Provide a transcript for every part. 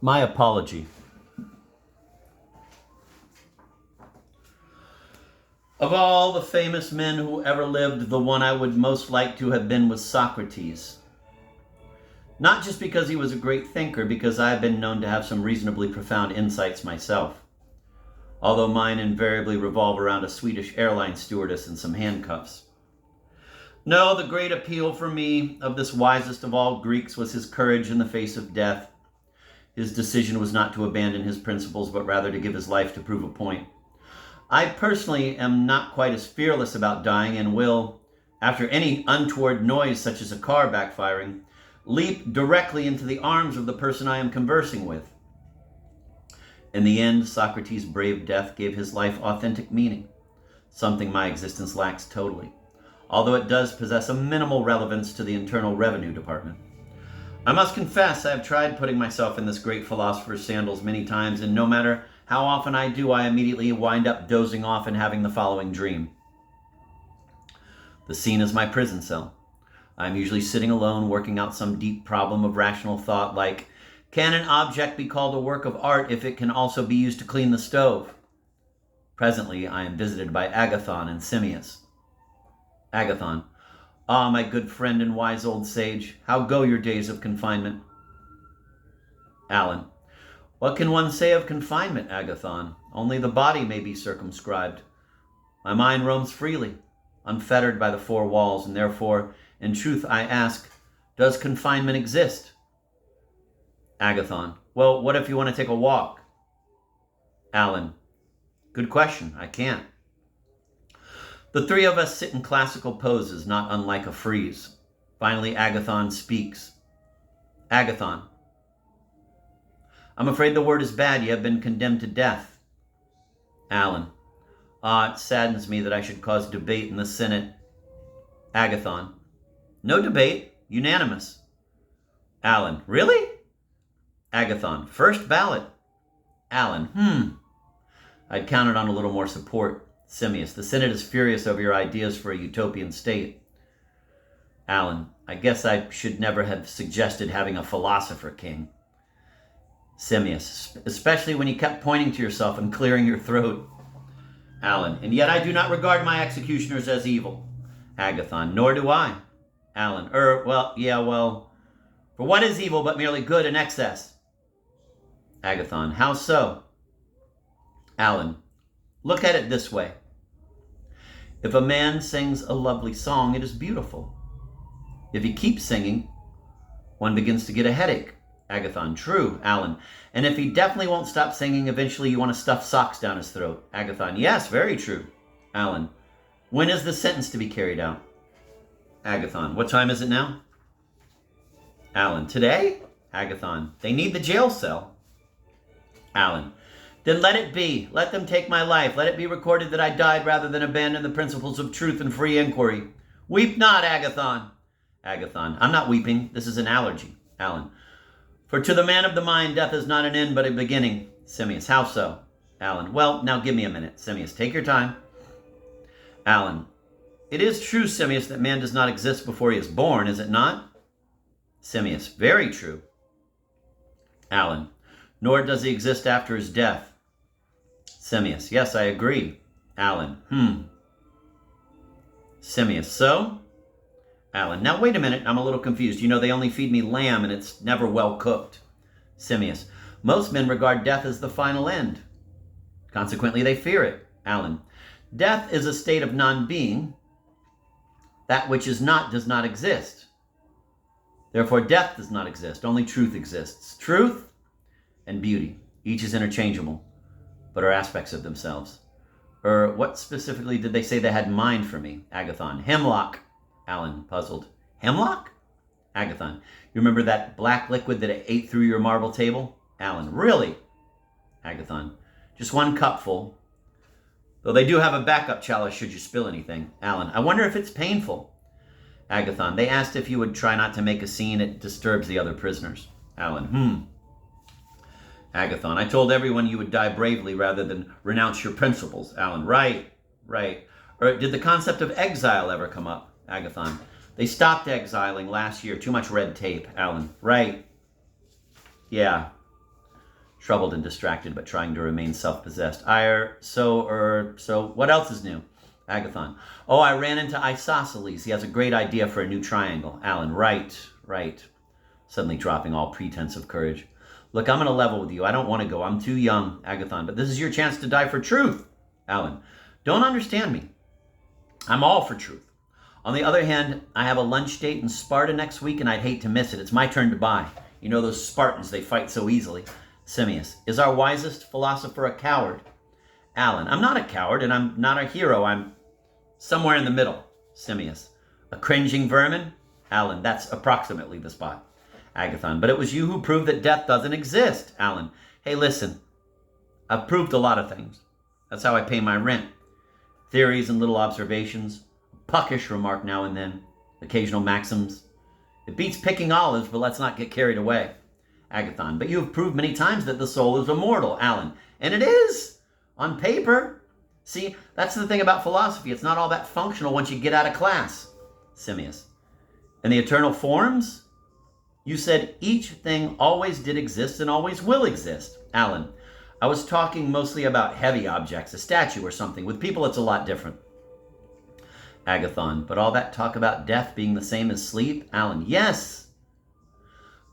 My apology. Of all the famous men who ever lived, the one I would most like to have been was Socrates. Not just because he was a great thinker, because I have been known to have some reasonably profound insights myself, although mine invariably revolve around a Swedish airline stewardess and some handcuffs. No, the great appeal for me of this wisest of all Greeks was his courage in the face of death. His decision was not to abandon his principles, but rather to give his life to prove a point. I personally am not quite as fearless about dying and will, after any untoward noise such as a car backfiring, leap directly into the arms of the person I am conversing with. In the end, Socrates' brave death gave his life authentic meaning, something my existence lacks totally, although it does possess a minimal relevance to the Internal Revenue Department. I must confess I have tried putting myself in this great philosopher's sandals many times, and no matter how often I do, I immediately wind up dozing off and having the following dream. The scene is my prison cell. I'm usually sitting alone, working out some deep problem of rational thought like, can an object be called a work of art if it can also be used to clean the stove? Presently, I am visited by Agathon and Simmias. Agathon: ah, my good friend and wise old sage, how go your days of confinement? Alan: what can one say of confinement, Agathon? Only the body may be circumscribed. My mind roams freely, unfettered by the four walls, and therefore, in truth, I ask, does confinement exist? Agathon: well, what if you want to take a walk? Alan: good question, I can't. The three of us sit in classical poses, not unlike a frieze. Finally, Agathon speaks. Agathon: I'm afraid the word is bad. You have been condemned to death. Alan: ah, it saddens me that I should cause debate in the Senate. Agathon: no debate, unanimous. Alan: really? Agathon: first ballot. Alan: I'd counted on a little more support. Simmias: the Senate is furious over your ideas for a utopian state. Alan: I guess I should never have suggested having a philosopher king. Simmias: especially when you kept pointing to yourself and clearing your throat. Alan: and yet I do not regard my executioners as evil. Agathon: nor do I. Alan: well, for what is evil but merely good in excess? Agathon: how so? Alan: look at it this way. If a man sings a lovely song, it is beautiful. If he keeps singing, one begins to get a headache. Agathon: true. Alan: and if he definitely won't stop singing, eventually you want to stuff socks down his throat. Agathon: yes, very true. Alan: when is the sentence to be carried out? Agathon: what time is it now? Alan: today? Agathon: they need the jail cell. Alan: then let it be. Let them take my life. Let it be recorded that I died rather than abandon the principles of truth and free inquiry. Weep not, Agathon. Agathon: I'm not weeping. This is an allergy. Alan: for to the man of the mind, death is not an end, but a beginning. Simmias: how so? Alan: well, now give me a minute. Simmias: take your time. Alan: it is true, Simmias, that man does not exist before he is born, is it not? Simmias: very true. Alan: nor does he exist after his death. Simmias: yes, I agree. Alan: Simmias: so? Alan: now wait a minute, I'm a little confused. You know, they only feed me lamb and it's never well cooked. Simmias: most men regard death as the final end. Consequently, they fear it. Alan: death is a state of non-being. That which is not does not exist. Therefore, death does not exist. Only truth exists. Truth and beauty. Each is interchangeable, but are aspects of themselves. What specifically did they say they had in mind for me? Agathon: hemlock. Alan, puzzled: hemlock? Agathon: you remember that black liquid that ate through your marble table? Alan: really? Agathon: just one cupful. Though they do have a backup chalice should you spill anything. Alan: I wonder if it's painful. Agathon: they asked if you would try not to make a scene. It disturbs the other prisoners. Alan: Agathon: I told everyone you would die bravely rather than renounce your principles. Alan: right. Did the concept of exile ever come up? Agathon: they stopped exiling last year. Too much red tape. Alan: right. Yeah. Troubled and distracted, but trying to remain self-possessed. So, what else is new? Agathon. Oh, I ran into Isosceles. He has a great idea for a new triangle. Alan. Right. Suddenly dropping all pretense of courage. Look, I'm going to level with you. I don't want to go. I'm too young. Agathon. But this is your chance to die for truth. Alan. Don't understand me. I'm all for truth. On the other hand, I have a lunch date in Sparta next week, and I'd hate to miss it. It's my turn to buy. You know those Spartans, they fight so easily. Simmias. Is our wisest philosopher a coward? Alan. I'm not a coward, and I'm not a hero. I'm somewhere in the middle. Simmias. A cringing vermin? Alan. That's approximately the spot. Agathon. But it was you who proved that death doesn't exist. Alan. Hey, listen. I've proved a lot of things. That's how I pay my rent. Theories and little observations. A puckish remark now and then. Occasional maxims. It beats picking olives, but let's not get carried away. Agathon. But you have proved many times that the soul is immortal. Alan. And it is. On paper. See, that's the thing about philosophy. It's not all that functional once you get out of class. Simmias. And the eternal forms? You said each thing always did exist and always will exist. Alan. I was talking mostly about heavy objects, a statue or something. With people, it's a lot different. Agathon. But all that talk about death being the same as sleep? Alan. Yes.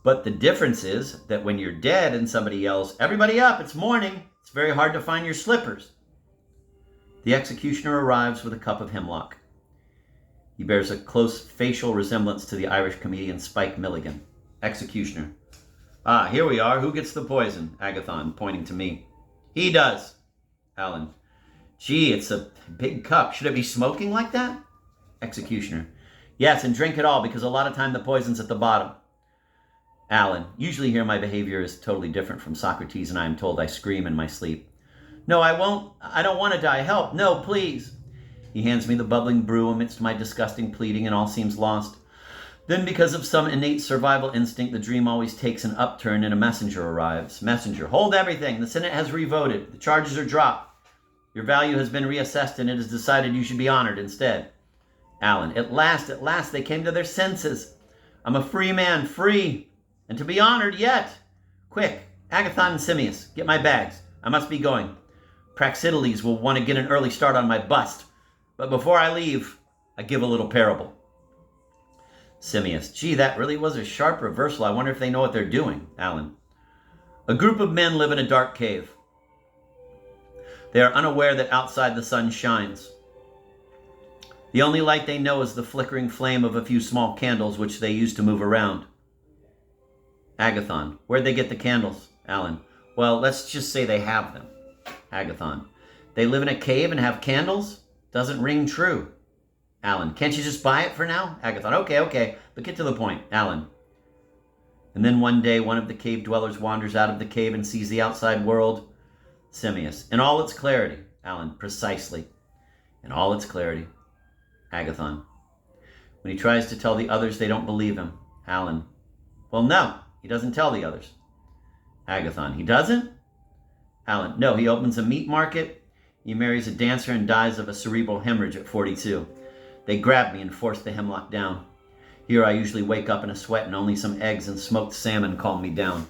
But the difference is that when you're dead and somebody yells, everybody up, it's morning, it's very hard to find your slippers. The executioner arrives with a cup of hemlock. He bears a close facial resemblance to the Irish comedian Spike Milligan. Executioner. Ah, here we are. Who gets the poison? Agathon, pointing to me. He does. Alan. Gee, it's a big cup. Should it be smoking like that? Executioner. Yes, and drink it all, because a lot of time the poison's at the bottom. Alan. Usually here my behavior is totally different from Socrates, and I am told I scream in my sleep. No, I won't. I don't want to die. Help. No, please. He hands me the bubbling brew amidst my disgusting pleading, and all seems lost. Then, because of some innate survival instinct, the dream always takes an upturn, and a messenger arrives. Messenger. Hold everything. The Senate has revoted. The charges are dropped. Your value has been reassessed, and it is decided you should be honored instead. Alan. At last, they came to their senses. I'm a free man, free, and to be honored yet. Quick, Agathon and Simmias, get my bags. I must be going. Praxiteles will want to get an early start on my bust. But before I leave, I give a little parable. Simmias. Gee, that really was a sharp reversal. I wonder if they know what they're doing. Alan. A group of men live in a dark cave. They are unaware that outside the sun shines. The only light they know is the flickering flame of a few small candles which they use to move around. Agathon. Where'd they get the candles? Alan. Well, let's just say they have them. Agathon. They live in a cave and have candles? Doesn't ring true. Alan. Can't you just buy it for now? Agathon. Okay, but get to the point. Alan. And then one day one of the cave dwellers wanders out of the cave and sees the outside world. Simmias. In all its clarity. Alan. Precisely. In all its clarity. Agathon. When he tries to tell the others, they don't believe him. Alan. Well, no, he doesn't tell the others. Agathon. He doesn't? Alan. No, he opens a meat market. He marries a dancer and dies of a cerebral hemorrhage at 42. They grab me and force the hemlock down. Here I usually wake up in a sweat and only some eggs and smoked salmon calm me down.